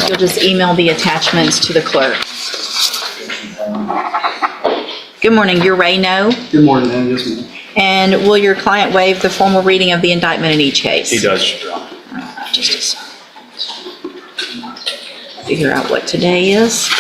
You'll just email the attachments to the clerk. Good morning, you're Ray No, Good morning, ma'am. Yes, ma'am. and will your client waive the formal reading of the indictment in each case? He does, Your Honor. Just a second. Figure out what today is.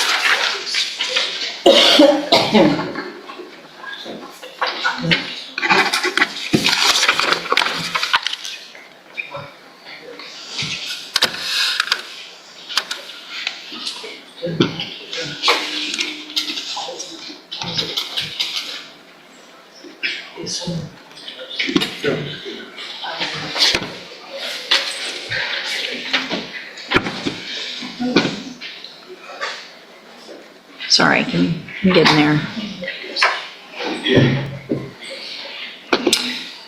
Sorry, can you get in there?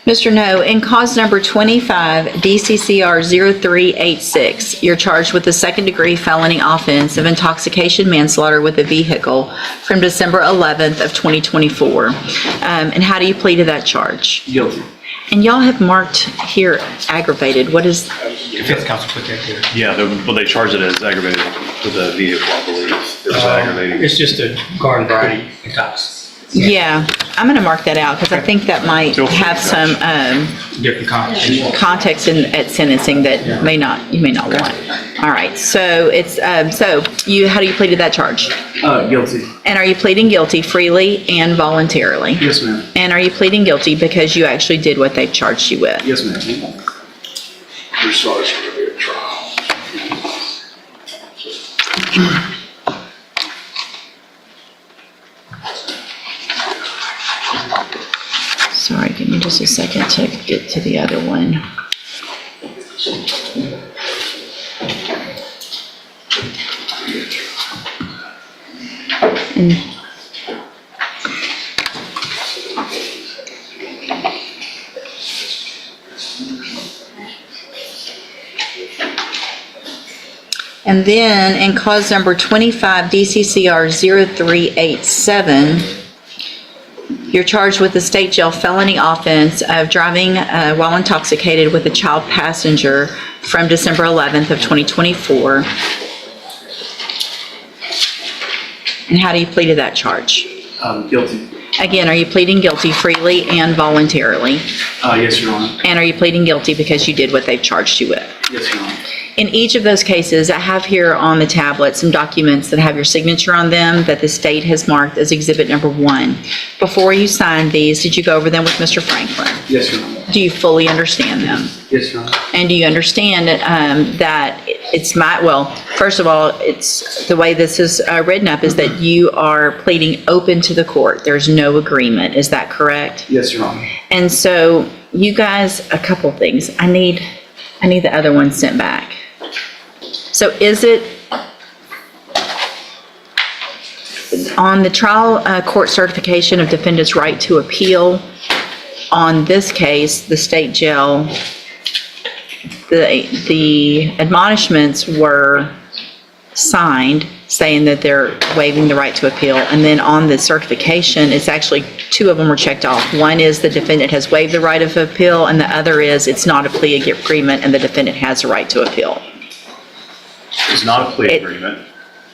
Mr. No, in cause number 25, DCCR 0386, you're charged with the second-degree felony offense of intoxication manslaughter with a vehicle from December 11th of 2024. And how do you plead to that charge? Guilty. And y'all have marked here aggravated. What is, Defense counsel put that there. Yeah, well, they charged it as aggravated with a vehicle, I believe. It was aggravating. It's just a garden variety intox. yeah, I'm going to mark that out because I think that might Feel free, have some Different context. context at sentencing that you may not want. All right, so it's, how do you plead to that charge? Guilty. And are you pleading guilty freely and voluntarily? Yes, ma'am. And are you pleading guilty because you actually did what they've charged you with? Yes, ma'am. Your size for a trial. Sorry, give me just a second to get to the other one. And then in cause number 25, DCCR 0387, you're charged with the state jail felony offense of driving while intoxicated with a child passenger from December 11th of 2024. And how do you plead to that charge? Guilty. Again, are you pleading guilty freely and voluntarily? Yes, Your Honor. And are you pleading guilty because you did what they've charged you with? Yes, Your Honor. In each of those cases, I have here on the tablet some documents that have your signature on them that the state has marked as exhibit number 1. Before you signed these, did you go over them with Mr. Franklin? Yes, Your Honor. Do you fully understand them? Yes, Your Honor. And do you understand that it's first of all, it's the way this is written up is that you are pleading open to the court. There's no agreement. Is that correct? Yes, Your Honor. And so you guys, a couple things. I need the other one sent back. So is it on the trial court certification of defendant's right to appeal? On this case, the state jail, the admonishments were signed saying that they're waiving the right to appeal. And then on the certification, it's actually 2 of them were checked off. One is the defendant has waived the right of appeal, and the other is it's not a plea agreement and the defendant has the right to appeal. It's not a plea agreement,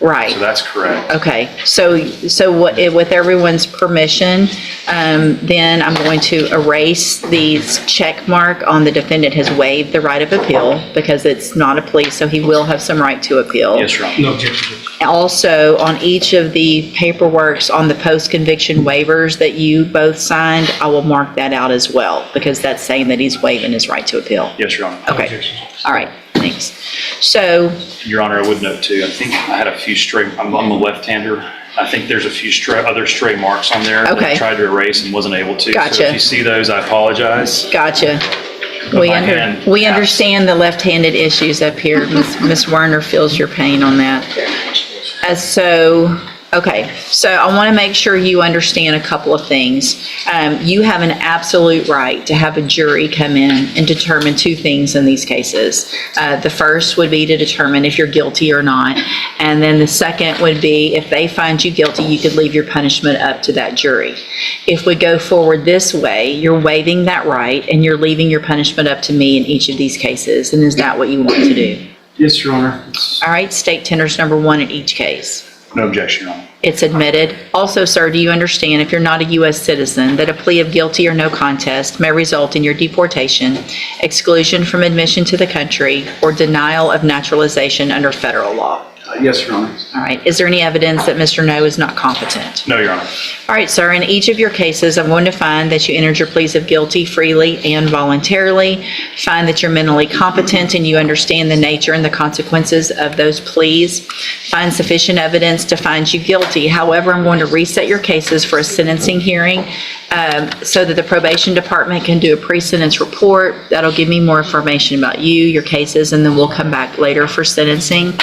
Right. so that's correct. Okay, so with everyone's permission, then I'm going to erase the check mark on the defendant has waived the right of appeal because it's not a plea, so he will have some right to appeal. Yes, Your Honor. No objection. Also, on each of the paperworks on the post-conviction waivers that you both signed, I will mark that out as well because that's saying that he's waiving his right to appeal. Yes, Your Honor. No Okay, objection. all right, thanks. So, Your Honor, I would note too, I think I had a few stray, I'm a left-hander. I think there's a few other stray marks on there that Okay. I tried to erase and wasn't able to. So Gotcha. if you see those, I apologize. gotcha. But We my hand we taps. understand the left-handed issues up here. Ms. Werner feels your pain on that. Okay, so I want to make sure you understand a couple of things. You have an absolute right to have a jury come in and determine 2 things in these cases. The first would be to determine if you're guilty or not. And then the second would be if they find you guilty, you could leave your punishment up to that jury. If we go forward this way, you're waiving that right and you're leaving your punishment up to me in each of these cases. And is that what you want to do? Yes, Your Honor. It's- All right, state tenders number 1 in each case. No objection, Your Honor. It's admitted. Also, sir, do you understand if you're not a U.S. citizen, that a plea of guilty or no contest may result in your deportation, exclusion from admission to the country, or denial of naturalization under federal law? Yes, Your Honor. All right. Is there any evidence that Mr. No is not competent? No, Your Honor. All right, sir. In each of your cases, I'm going to find that you entered your pleas of guilty freely and voluntarily, find that you're mentally competent and you understand the nature and the consequences of those pleas, find sufficient evidence to find you guilty. However, I'm going to reset your cases for a sentencing hearing so that the probation department can do a pre-sentence report. That'll give me more information about you, your cases, and then we'll come back later for sentencing.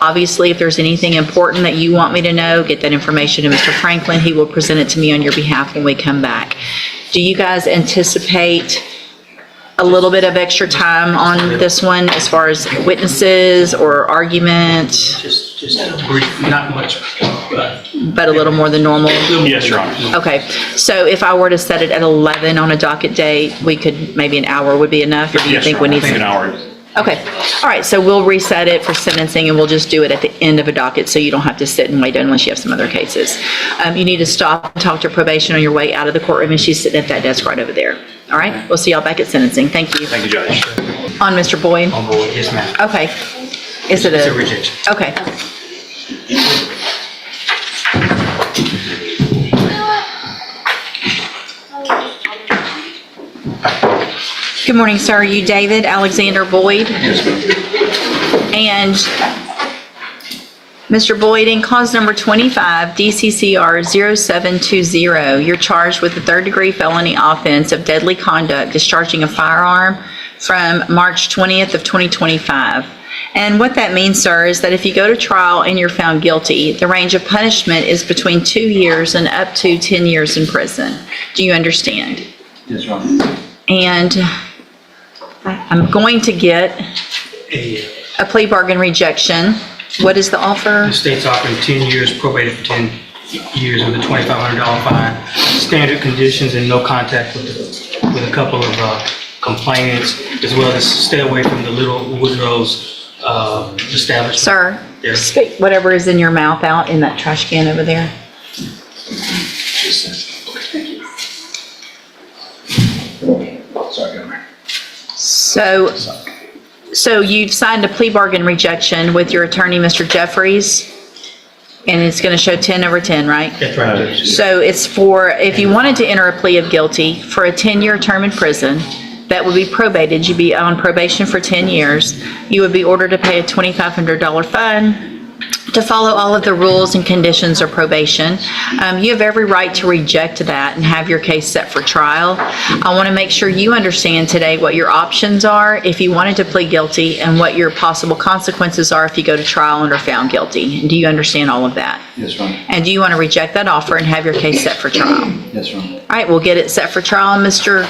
Obviously, if there's anything important that you want me to know, get that information to Mr. Franklin. He will present it to me on your behalf when we come back. Do you guys anticipate a little bit of extra time on this one as far as witnesses or argument, Just brief, not much. but a little more than normal? Yes, Your Honor. Okay, so if I were to set it at 11 on a docket date, we could, maybe an hour would be enough? Or do you Yes, think Your we Honor. I need think some? an hour. Okay, all right, so we'll reset it for sentencing and we'll just do it at the end of a docket so you don't have to sit and wait unless you have some other cases. You need to stop and talk to probation on your way out of the courtroom and she's sitting at that desk right over there. All right, we'll see y'all back at sentencing. Thank you. Thank you, Judge. On Mr. Boyd? On board, yes, ma'am. Okay. Is it It's a a? rejection. Okay. Good morning, sir. Are you David Alexander Boyd? Yes, ma'am. And Mr. Boyd, in cause number 25, DCCR 0720, you're charged with the third-degree felony offense of deadly conduct, discharging a firearm from March 20th of 2025. And what that means, sir, is that if you go to trial and you're found guilty, the range of punishment is between 2 years and up to 10 years in prison. Do you understand? Yes, Your Honor. And I'm going to get a plea bargain rejection. What is the offer? The state's offering 10 years, probated for 10 years with a $2,500 fine, standard conditions and no contact with a couple of complainants, as well as stay away from the Little Woodrow's establishment. Sir, There. speak whatever is in your mouth out in that trash can over there. Sorry, Governor. So you've signed a plea bargain rejection with your attorney, Mr. Jeffries, and it's going to show 10 over 10, right? That's right, Judge. So it's for, if you wanted to enter a plea of guilty for a 10-year term in prison, that would be probated. You'd be on probation for 10 years. You would be ordered to pay a $2,500 fine to follow all of the rules and conditions of probation. You have every right to reject that and have your case set for trial. I want to make sure you understand today what your options are if you wanted to plead guilty and what your possible consequences are if you go to trial and are found guilty. Do you understand all of that? Yes, Your Honor. And do you want to reject that offer and have your case set for trial? Yes, Your Honor. All right, we'll get it set for trial. Mr.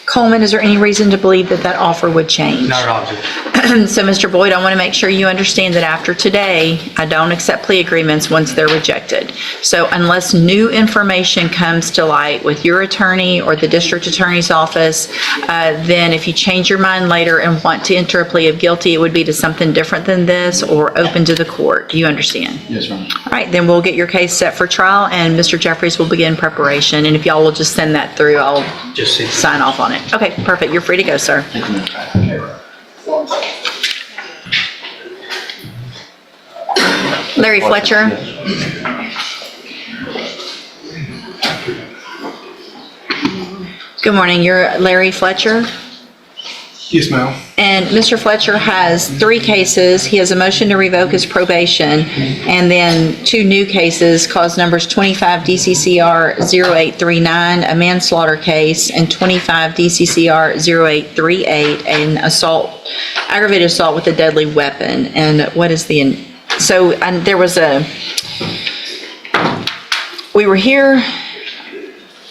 Coleman, is there any reason to believe that that offer would change? Not at all, Judge. So, Mr. Boyd, I want to make sure you understand that after today, I don't accept plea agreements once they're rejected. So unless new information comes to light with your attorney or the district attorney's office, then if you change your mind later and want to enter a plea of guilty, it would be to something different than this or open to the court. Do you understand? Yes, Your Honor. All right, then we'll get your case set for trial and Mr. Jeffries will begin preparation. And if y'all will just send that through, I'll Just see. sign off on it. Okay, perfect. You're free to go, sir. Thank you, ma'am. Larry Fletcher. Good morning. You're Larry Fletcher? Yes, ma'am. And Mr. Fletcher has 3 cases. He has a motion to revoke his probation, and then 2 new cases, cause numbers 25 DCCR 0839, a manslaughter case, and 25 DCCR 0838, an assault, aggravated assault with a deadly weapon. And what is the, so there was we were here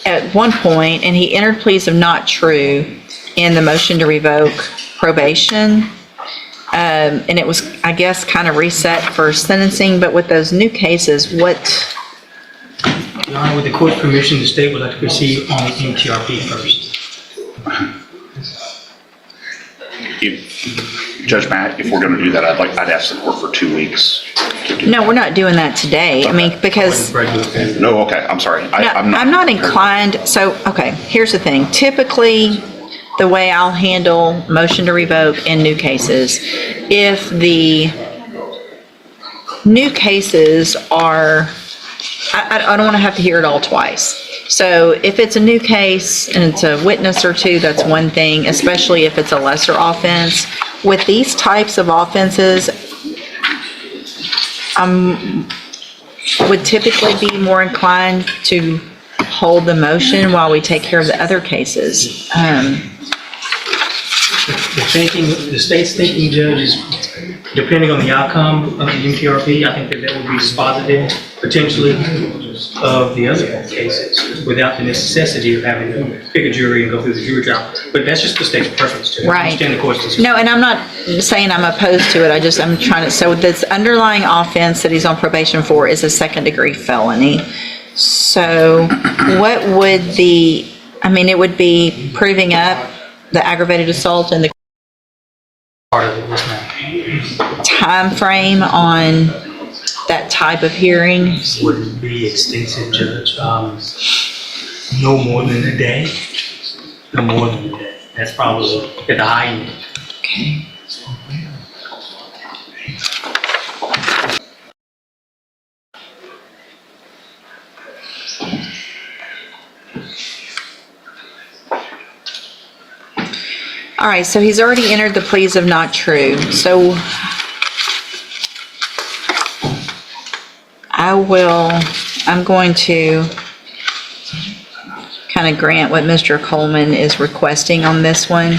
at one point, and he entered pleas of not true in the motion to revoke probation. And it was, I guess, kind of reset for sentencing, but with those new cases, what, Your Honor, with the court's permission, the state would like to proceed on the MTRP first. Judge Matt, if we're going to do that, I'd ask the court for 2 weeks. No, we're not doing that today. I mean, because No, okay, I'm sorry. no, I'm not inclined, so, okay, here's the thing. Typically, the way I'll handle motion to revoke in new cases, if the new cases are, I don't want to have to hear it all twice. So if it's a new case and it's a witness or two, that's one thing, especially if it's a lesser offense. With these types of offenses, would typically be more inclined to hold the motion while we take care of the other cases. The state's thinking, Judge, is depending on the outcome of the MTRP, I think that would be dispositive potentially of the other cases without the necessity of having to pick a jury and go through the jury trial. But that's just the state's preference to Right. understand the court's decision. No, and I'm not saying I'm opposed to it, I'm trying to, so this underlying offense that he's on probation for is a second-degree felony. So what would it would be proving up the aggravated assault and the Part of it, yes, ma'am. time frame on that type of hearing? Wouldn't be extensive, Judge. No more than a day. No more than a day. That's probably at the high end. Okay. All right, so he's already entered the pleas of not true. So I'm going to kind of grant what Mr. Coleman is requesting on this one.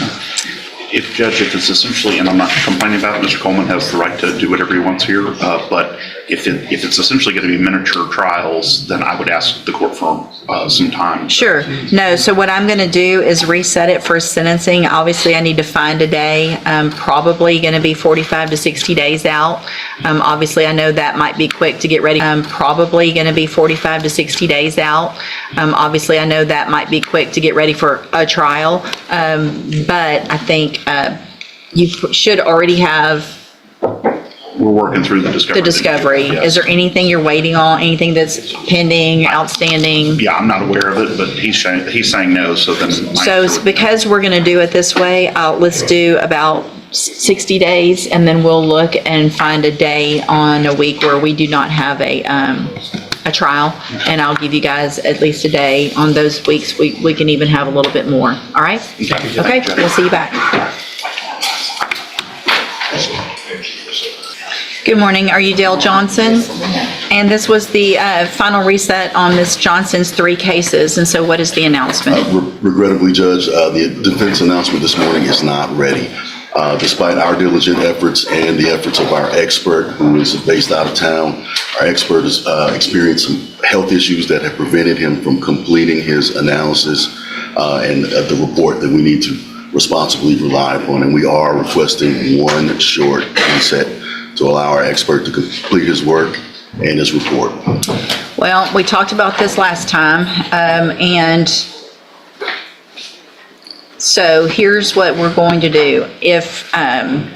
If it's essentially, and I'm not complaining about it, Mr. Coleman has the right to do whatever he wants here, but if it's essentially going to be miniature trials, then I would ask the court for some time. Sure. No, so what I'm going to do is reset it for sentencing. Obviously, I need to find a day. Probably going to be 45 to 60 days out. Obviously, I know that might be quick to get ready. Probably going to be 45 to 60 days out. Obviously, I know that might be quick to get ready for a trial. But I think you should already have We're working through the discovery. the discovery. Yes. Is there anything you're waiting on? Anything that's pending, outstanding? Yeah, I'm not aware of it, but he's saying no, so then. So it's because we're going to do it this way, let's do about 60 days, and then we'll look and find a day on a week where we do not have a trial, and I'll give you guys at least a day. On those weeks, we can even have a little bit more, all right? Okay, we'll see you back. Good morning, are you Dale Johnson? And this was the final reset on Ms. Johnson's 3 cases, and so what is the announcement? Regrettably, Judge, the defense announcement this morning is not ready. Despite our diligent efforts and the efforts of our expert, who is based out of town, our expert has experienced some health issues that have prevented him from completing his analysis and the report that we need to responsibly rely upon. And we are requesting one short reset to allow our expert to complete his work and his report. Well, we talked about this last time, and so here's what we're going to do. If, I'm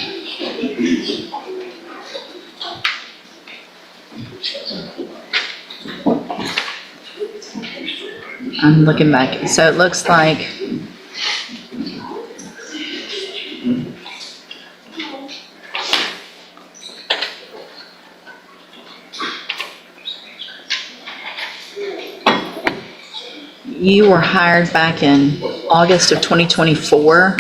looking back, so it looks like you were hired back in August of 2024.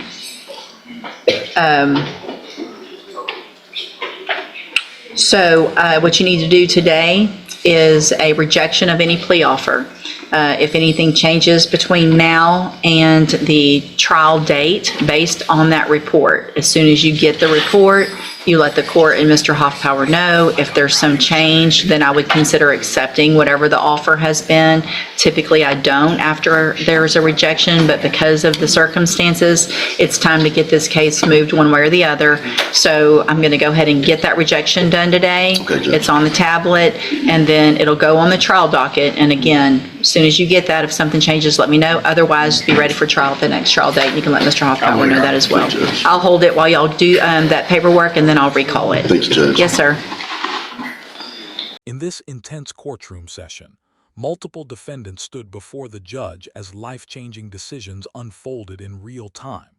So what you need to do today is a rejection of any plea offer. If anything changes between now and the trial date based on that report, as soon as you get the report, you let the court and Mr. Hoffpower know. If there's some change, then I would consider accepting whatever the offer has been. Typically, I don't after there's a rejection, but because of the circumstances, it's time to get this case moved one way or the other. So I'm going to go ahead and get that rejection done today. Okay, Judge. It's on the tablet, and then it'll go on the trial docket. And again, As soon as you get that, if something changes, let me know. Otherwise, be ready for trial at the next trial date. You can let Mr. Hoffman know that as well. Thank you, Judge. I'll hold it while y'all do that paperwork, and then I'll recall it. Thank you, Judge. Yes, sir. In this intense courtroom session, multiple defendants stood before the judge as life-changing decisions unfolded in real time.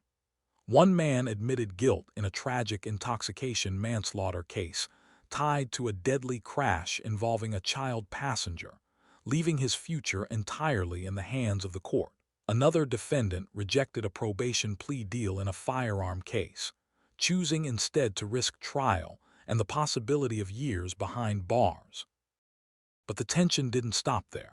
One man admitted guilt in a tragic intoxication manslaughter case tied to a deadly crash involving a child passenger, leaving his future entirely in the hands of the court. Another defendant rejected a probation plea deal in a firearm case, choosing instead to risk trial and the possibility of years behind bars. But the tension didn't stop there.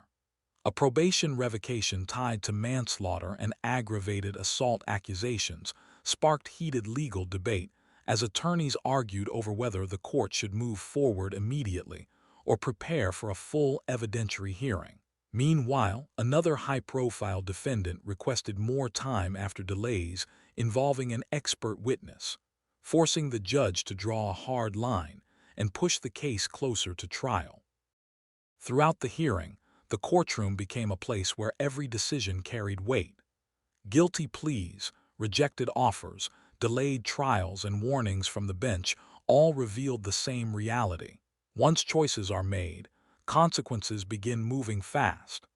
A probation revocation tied to manslaughter and aggravated assault accusations sparked heated legal debate as attorneys argued over whether the court should move forward immediately or prepare for a full evidentiary hearing. Meanwhile, another high-profile defendant requested more time after delays involving an expert witness, forcing the judge to draw a hard line and push the case closer to trial. Throughout the hearing, the courtroom became a place where every decision carried weight. Guilty pleas, rejected offers, delayed trials, and warnings from the bench all revealed the same reality. Once choices are made, consequences begin moving fast.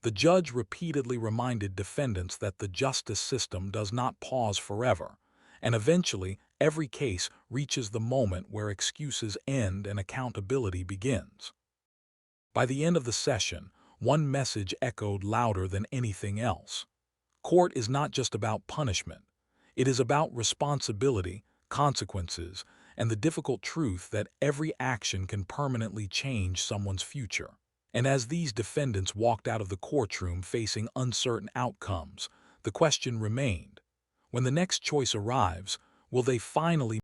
The judge repeatedly reminded defendants that the justice system does not pause forever, and eventually every case reaches the moment where excuses end and accountability begins. By the end of the session, one message echoed louder than anything else. Court is not just about punishment. It is about responsibility, consequences, and the difficult truth that every action can permanently change someone's future. And as these defendants walked out of the courtroom facing uncertain outcomes, the question remained: when the next choice arrives, will they finally